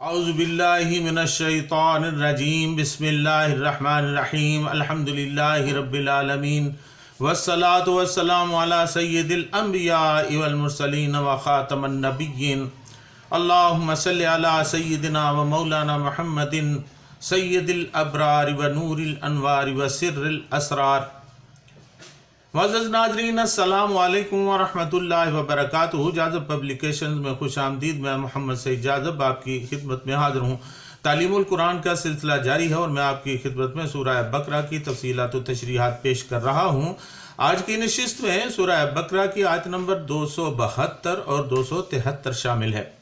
اعوذ باللہ من الشیطان الرجیم بسم اللہ الرحمن الرحیم الحمدللہ رب العالمین والصلاة والسلام علی سید الانبیاء والمرسلین وخاتم النبیین اللہم صلی علی سیدنا و مولانا محمد سید الابرار و نور الانوار و سر الاسرار۔ معزز ناظرین السلام علیکم ورحمۃ اللہ وبرکاتہ۔ جاذب پبلیکیشنز میں خوش آمدید۔ میں محمد سعید جاذب آپ کی خدمت میں حاضر ہوں۔ تعلیم القرآن کا سلسلہ جاری ہے اور میں آپ کی خدمت میں سورہ بقرہ کی تفصیلات و تشریحات پیش کر رہا ہوں۔ آج کی نشست میں سورہ بقرہ کی آیت نمبر 272 اور 273 شامل ہے۔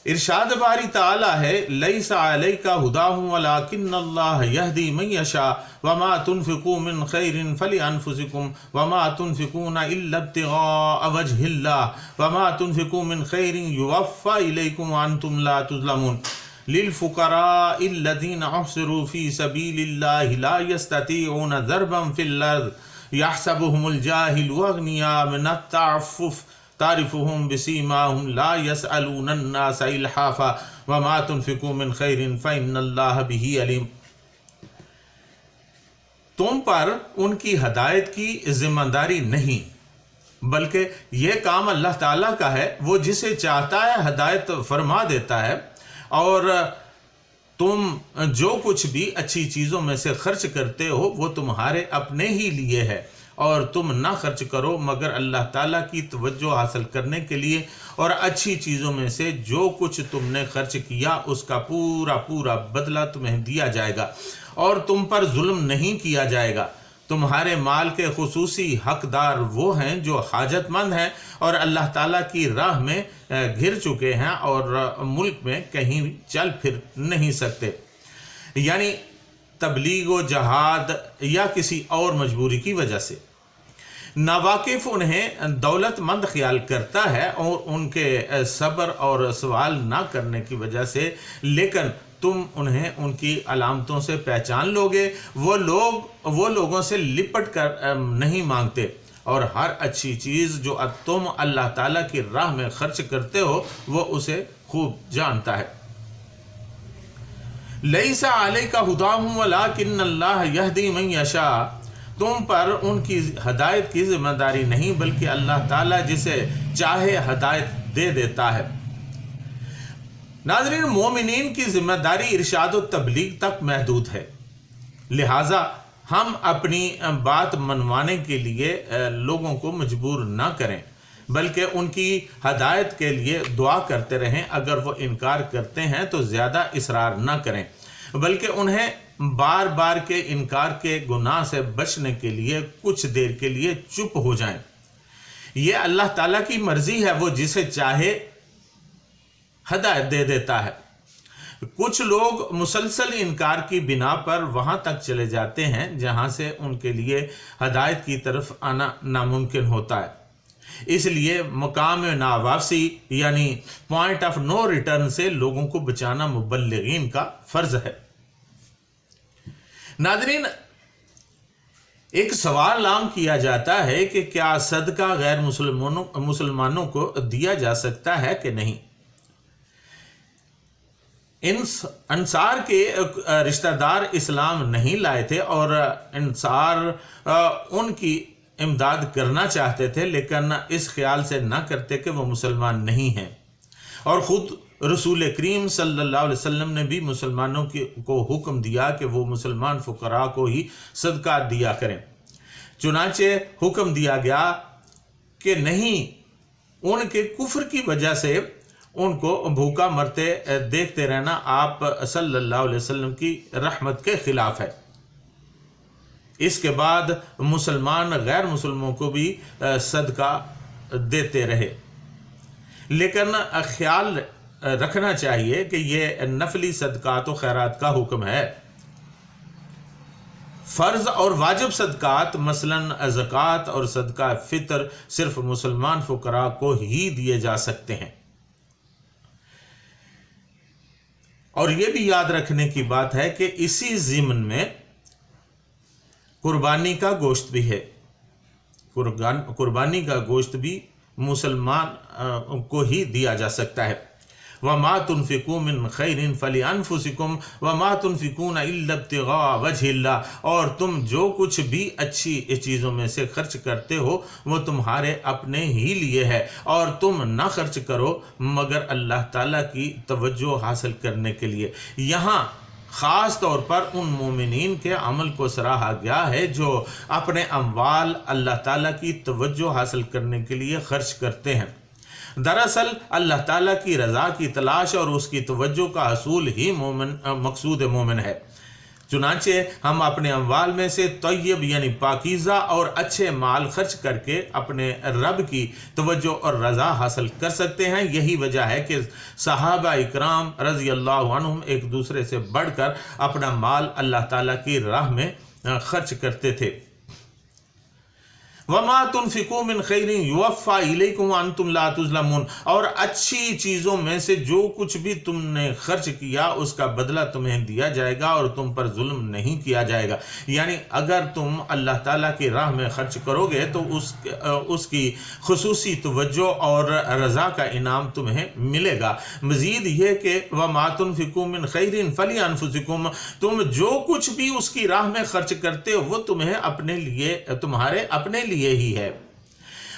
ارشاد باری تعالی ہے لیس علیک ھداھم ولکن اللہ یہدی من یشاء وما تنفقوا من خیر فلانفسکم وما تنفقون الا ابتغاء وجہ اللہ وما تنفقوا من خیر یوفی الیکم وانتم لا تظلمون للفقراء الذین احصروا فی سبیل اللہ لا یستطیعون ضربا فی الارض یحسبهم الجاہل اغنیاء من التعفف تعرفهم بسیماہم لا یسألون الناس الحافا وما تنفقوا من خیر فإن اللہ بہ علیم۔ تم پر ان کی ہدایت کی ذمہ داری نہیں بلکہ یہ کام اللہ تعالیٰ کا ہے۔ وہ جسے چاہتا ہے ہدایت فرما دیتا ہے، اور تم جو کچھ بھی اچھی چیزوں میں سے خرچ کرتے ہو وہ تمہارے اپنے ہی لیے ہے، اور تم نہ خرچ کرو مگر اللہ تعالیٰ کی توجہ حاصل کرنے کے لیے، اور اچھی چیزوں میں سے جو کچھ تم نے خرچ کیا اس کا پورا پورا بدلہ تمہیں دیا جائے گا، اور تم پر ظلم نہیں کیا جائے گا۔ تمہارے مال کے خصوصی حقدار وہ ہیں جو حاجت مند ہیں اور اللہ تعالیٰ کی راہ میں گھر چکے ہیں اور ملک میں کہیں چل پھر نہیں سکتے، یعنی تبلیغ و جہاد یا کسی اور مجبوری کی وجہ سے۔ ناواقف انہیں دولت مند خیال کرتا ہے اور ان کے صبر اور سوال نہ کرنے کی وجہ سے، لیکن تم انہیں ان کی علامتوں سے پہچان لوگے۔ وہ لوگوں سے لپٹ کر نہیں مانگتے، اور ہر اچھی چیز جو تم اللہ تعالیٰ کی راہ میں خرچ کرتے ہو وہ اسے خوب جانتا ہے۔ لیس علیک ھداھم ولکن اللہ یہدی من یشاء، تم پر ان کی ہدایت کی ذمہ داری نہیں بلکہ اللہ تعالیٰ جسے چاہے ہدایت دے دیتا ہے۔ ناظرین، مومنین کی ذمہ داری ارشاد و تبلیغ تک محدود ہے، لہٰذا ہم اپنی بات منوانے کے لیے لوگوں کو مجبور نہ کریں بلکہ ان کی ہدایت کے لیے دعا کرتے رہیں۔ اگر وہ انکار کرتے ہیں تو زیادہ اصرار نہ کریں بلکہ انہیں بار بار کے انکار کے گناہ سے بچنے کے لیے کچھ دیر کے لیے چپ ہو جائیں۔ یہ اللہ تعالیٰ کی مرضی ہے، وہ جسے چاہے ہدایت دے دیتا ہے۔ کچھ لوگ مسلسل انکار کی بنا پر وہاں تک چلے جاتے ہیں جہاں سے ان کے لیے ہدایت کی طرف آنا ناممکن ہوتا ہے۔ اس لیے مقام ناواپسی یعنی پوائنٹ آف نو ریٹرن سے لوگوں کو بچانا مبلغین کا فرض ہے۔ ناظرین، ایک سوال عام کیا جاتا ہے کہ کیا صدقہ غیر مسلمانوں کو دیا جا سکتا ہے کہ نہیں؟ انصار کے رشتہ دار اسلام نہیں لائے تھے اور انصار ان کی امداد کرنا چاہتے تھے، لیکن اس خیال سے نہ کرتے کہ وہ مسلمان نہیں ہیں، اور خود رسول کریم صلی اللہ علیہ وسلم نے بھی مسلمانوں کو حکم دیا کہ وہ مسلمان فقراء کو ہی صدقہ دیا کریں۔ چنانچہ حکم دیا گیا کہ نہیں، ان کے کفر کی وجہ سے ان کو بھوکا مرتے دیکھتے رہنا آپ صلی اللہ علیہ وسلم کی رحمت کے خلاف ہے۔ اس کے بعد مسلمان غیر مسلموں کو بھی صدقہ دیتے رہے، لیکن خیال رکھنا چاہیے کہ یہ نفلی صدقات و خیرات کا حکم ہے۔ فرض اور واجب صدقات مثلاً زکوٰۃ اور صدقہ فطر صرف مسلمان فقراء کو ہی دیے جا سکتے ہیں۔ اور یہ بھی یاد رکھنے کی بات ہے کہ اسی ضمن میں قربانی کا گوشت بھی ہے۔ قربانی کا گوشت بھی مسلمان کو ہی دیا جا سکتا ہے۔ वमा तुनफिकू मिन खैरिन फलिअनफुसिकुम वमा तुनफिकून इल्ला इब्तिगा वजहिल्लाह, और तुम जो कुछ भी अच्छी चीज़ों में से खर्च करते हो वो तुम्हारे अपने ही लिए है, और तुम ना खर्च करो मगर अल्लाह ताला की तवज्जो हासिल करने के लिए। यहाँ ख़ास तौर पर उन मोमिनीन के अमल को सराहा गया है जो अपने अम्वाल अल्लाह ताला की तवज्जो हासिल करने के लिए खर्च करते हैं। दरअसल अल्लाह ताला की रज़ा की तलाश और उसकी तवज्जो का असूल ही मकसूद मोमिन है। चुनांचे हम अपने अम्वाल में से तय्यब यानी पाकीज़ा और अच्छे माल खर्च करके अपने रब की तवज्जो और रज़ा हासिल कर सकते हैं। यही वजह है कि सहाबा इकराम रज़ी अल्लाह अन्हुम एक दूसरे से बढ़कर अपना माल अल्लाह ताला की राह में खर्च करते थे। वमा तुनफिकू मिन खैरिन युवफ़ा इलैकुम व अंतुम ला तुज़लमून, और अच्छी चीज़ों में से जो कुछ भी तुमने खर्च किया उसका बदला तुम्हें दिया जाएगा और तुम पर जुल्म नहीं किया जाएगा। यानी अगर तुम अल्लाह ताला की राह में खर्च करोगे तो उसकी खुसूसी तवज्जो और रज़ा का इनाम तुम्हें मिलेगा। मज़ीद ये कि वमा तुनफिकू मिन खैरिन फलिअनफुसिकुम, तुम जो कुछ भी उसकी राह में खर्च करते हो वो तुम्हें अपने लिए, तुम्हारे अपने लिए ही है।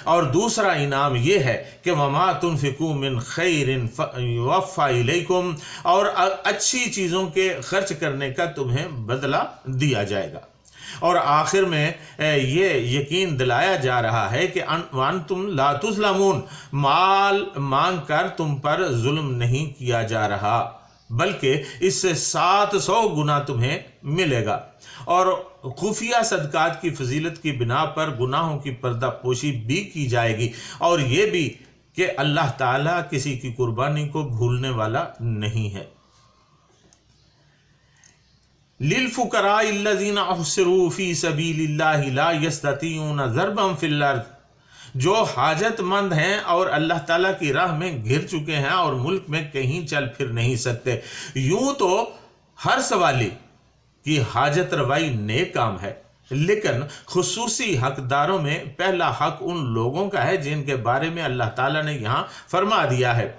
और दूसरा इनाम यह है कि वमा तुनफिकू मिन खैरिन युवफ़ा इलैकुम, और अच्छी चीज़ों के खर्च करने का तुम्हें बदला दिया जाएगा। और आखिर में ये यकीन दिलाया जा रहा है कि अंतुम ला तुज़लमून, माल मांग कर तुम पर जुल्म नहीं किया जा रहा बल्कि इससे 700 गुना तुम्हें मिलेगा। और खुफिया सदकात की फजीलत की बिना पर गुनाहों की पर्दा पोशी भी की जाएगी, और ये भी कि अल्लाह ताला किसी की कुर्बानी को भूलने वाला नहीं है। लिलफुकराइल्लज़ीना अहसिरू फी सबीलिल्लाहि ला यस्ततीऊना ज़रबन फिल अर्ज़, जो हाजतमंद हैं और अल्लाह ताला की राह में घिर चुके हैं और मुल्क में कहीं चल फिर नहीं सकते। यूं तो हर सवाली की हाजत रवाई नेक काम है, लेकिन खुसूसी हकदारों में पहला हक उन लोगों का है जिनके बारे में अल्लाह ताला ने यहाँ फरमा दिया है,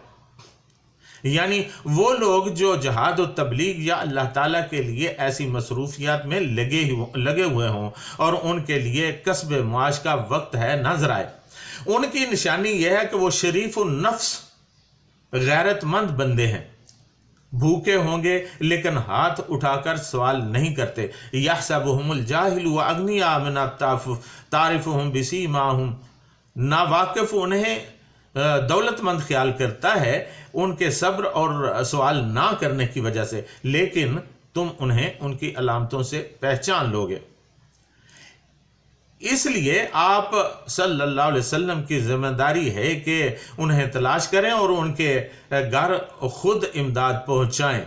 यानी वो लोग जो जहाद और तबलीग या अल्लाह ताला के लिए ऐसी मसरूफियात में लगे हुए हों और उनके लिए कस्ब मुआश का वक्त है नजर आए। उनकी निशानी यह है कि वो शरीफ नफ्स गैरतमंद बंदे हैं, भूखे होंगे लेकिन हाथ उठाकर सवाल नहीं करते। यहसबुहुमुल जाहिलु अगनिया मिन तारिफुहुम बिसीमाहुम, नावाकिफ उन्हें दौलतमंद ख्याल करता है उनके सब्र और सवाल ना करने की वजह से, लेकिन तुम उन्हें उनकी अलामतों से पहचान लोगे। इसलिए आप सल्लल्लाहु अलैहि वसल्लम की जिम्मेदारी है कि उन्हें तलाश करें और उनके घर खुद इमदाद पहुँचाएँ।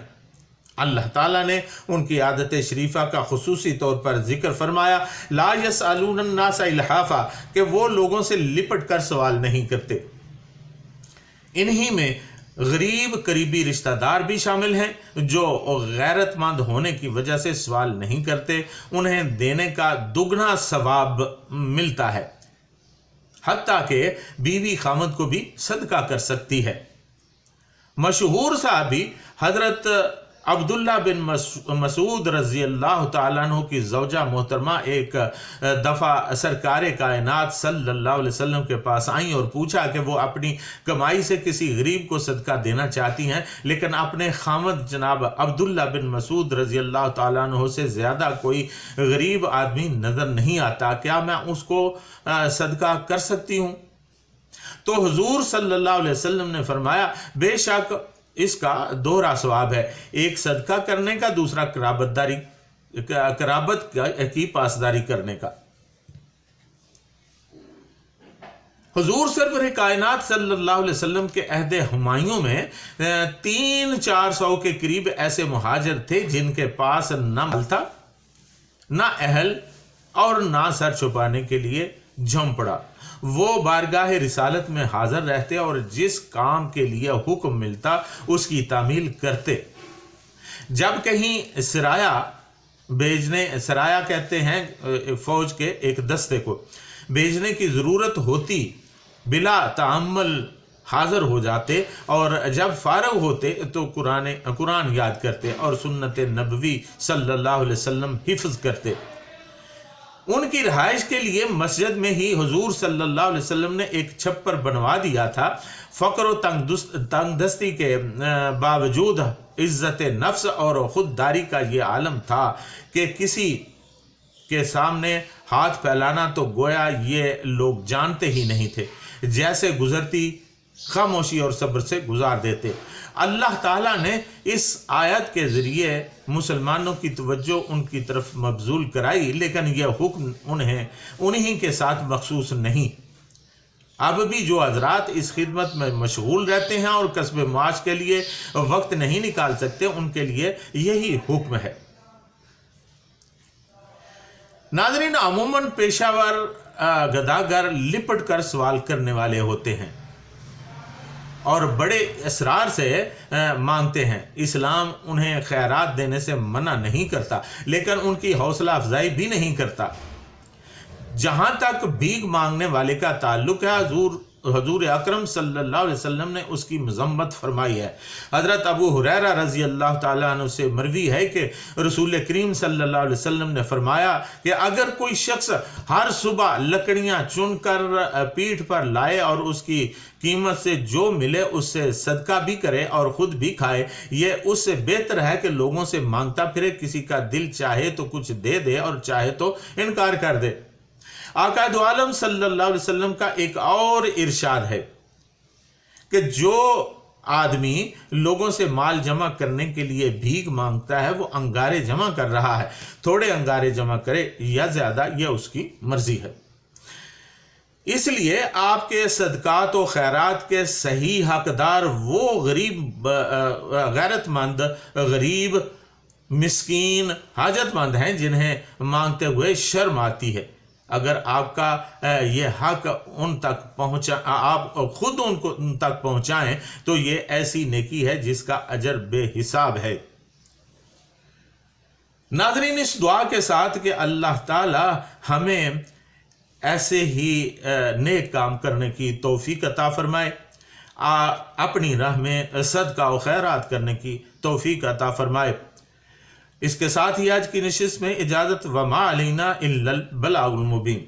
अल्लाह ताला ने उनकी आदत शरीफा का खुसूसी तौर पर जिक्र फरमाया, ला यसअलून अन्नास इल्हाफा, कि वो लोगों से लिपट कर सवाल नहीं करते। इन्हीं में गरीब करीबी रिश्तेदार भी शामिल हैं जो गैरतमंद होने की वजह से सवाल नहीं करते, उन्हें देने का दुगना सवाब मिलता है, हत्ता कि बीवी खामद को भी सदका कर सकती है। मशहूर साहबी हजरत अब्दुल्ला बिन मसूद रज़ी अल्लाह तआला अन्हु की ज़ौजा मोहतरमा एक दफ़ा सरकार कायनात सल्लल्लाहु अलैहि वसल्लम के पास आई और पूछा कि वो अपनी कमाई से किसी गरीब को सदका देना चाहती हैं, लेकिन अपने खामद जनाब अब्दुल्ला बिन मसूद रज़ी अल्लाह तआला अन्हु से ज़्यादा कोई गरीब आदमी नज़र नहीं आता, क्या मैं उसको सदका कर सकती हूँ? तो हुजूर सल्लल्लाहु अलैहि वसल्लम ने फरमाया, बेशक इसका दोहरा सवाब है, एक सदका करने का, दूसरा कराबत की पासदारी करने का। हुजूर सरवर कायनात सल्लल्लाहु अलैहि वसल्लम के अहद हुमायूं में 300-400 के करीब ऐसे मुहाजिर थे जिनके पास न माल था, न अहल और ना सर छुपाने के लिए झोंपड़ा। वो बारगाह रिसालत में हाजिर रहते और जिस काम के लिए हुक्म मिलता उसकी तामील करते। जब कहीं सराया भेजने, सराया कहते हैं फौज के एक दस्ते को भेजने की ज़रूरत होती, बिला ताअम्मुल हाज़िर हो जाते और जब फारग होते तो कुरान याद करते और सुन्नत नबवी सल्लल्लाहु अलैहि वसल्लम हिफ्ज़ करते। उनकी रिहाइश के लिए मस्जिद में ही हुजूर सल्लल्लाहु अलैहि वसल्लम ने एक छप्पर बनवा दिया था। फ़क्र व तंगदस्ती के बावजूद इज़्ज़त नफ्स और ख़ुददारी का ये आलम था कि किसी के सामने हाथ फैलाना तो गोया ये लोग जानते ही नहीं थे, जैसे गुजरती खामोशी और सब्र से गुजार देते। अल्लाह ताला ने इस आयत के ज़रिए मुसलमानों की तवज्जो उनकी तरफ मबजूल कराई, लेकिन यह हुक्म उन्हीं के साथ मखसूस नहीं। अब भी जो हजरात इस खिदमत में मशगूल रहते हैं और कस्ब माश के लिए वक्त नहीं निकाल सकते, उनके लिए यही हुक्म है। नाज़रीन, अमूमन पेशावर गदागर लिपट कर सवाल करने वाले होते हैं और बड़े इसरार से मांगते हैं। इस्लाम उन्हें खैरात देने से मना नहीं करता, लेकिन उनकी हौसला अफजाई भी नहीं करता। जहाँ तक भीख मांगने वाले का ताल्लुक है, हजूर अकरम सल्लल्लाहु अलैहि वसल्लम ने उसकी मजम्मत फरमाई है। हज़रत अबू हुरैरा रज़ी अल्लाह ताला अन्हु से मरवी है कि रसूल करीम सल्लल्लाहु अलैहि वसल्लम ने फरमाया कि अगर कोई शख्स हर सुबह लकड़ियाँ चुनकर पीठ पर लाए और उसकी कीमत से जो मिले उससे सदका भी करे और ख़ुद भी खाए, ये उससे बेहतर है कि लोगों से मांगता फिरे, किसी का दिल चाहे तो कुछ दे दे और चाहे तो इनकार कर दे। आका दो आलम सल्लल्लाहु अलैहि वसल्लम का एक और इरशाद है कि जो आदमी लोगों से माल जमा करने के लिए भीख मांगता है वो अंगारे जमा कर रहा है। थोड़े अंगारे जमा करे या ज़्यादा, यह उसकी मर्जी है। इसलिए आपके सदकात व खैरात के सही हकदार वो गैरतमंद, गरीब, मिस्कीन, हाजतमंद हैं जिन्हें मांगते हुए शर्म आती है। अगर आपका ये हक उन तक पहुँचा, आप खुद उन तक पहुँचाएँ तो ये ऐसी नेकी है जिसका अजर बेहिसाब है। नाज़रीन, इस दुआ के साथ कि अल्लाह ताला हमें ऐसे ही नेक काम करने की तौफीक अता फरमाए, अपनी राह में सदका व खैरात करने की तौफीक अता फरमाए। इसके साथ ही आज की नशिस्त में इजाज़त। वमा अलैना इल्लल बलागुल मुबीन।